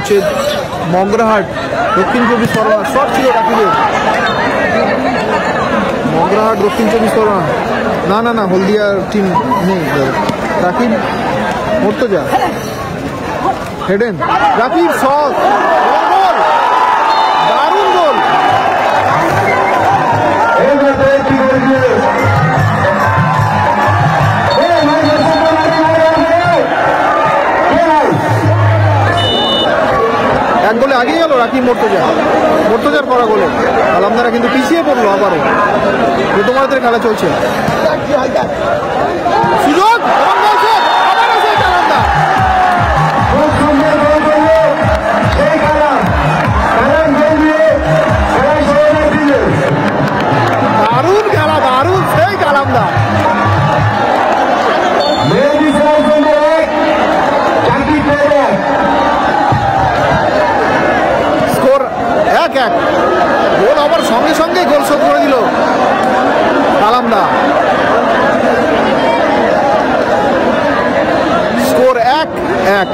চলছে মগরাহাট দক্ষিণ 24 পরগনা। শট ছিল রাকিবের, মগরাহাট দক্ষিণ 24 পরগনা। না না না, হলদিয়া টিম নেই। রাকিব মর্তজা হেডেন, রাকিব শট, দারুণ গোল। এক গোলে আগিয়ে গেল রাকিব মর্তজার করা গোলে। আলমদারা কিন্তু পিছিয়ে পড়লো আবারও। প্রথমার্ধের খেলা চলছে, সুযোগ দারুণ খেলা, দারুণ সেই কালামদা। স্কোর 1-1। গোল আবার সঙ্গে সঙ্গে গোল শোধ করে দিল কালামদা। স্কোর 1-1।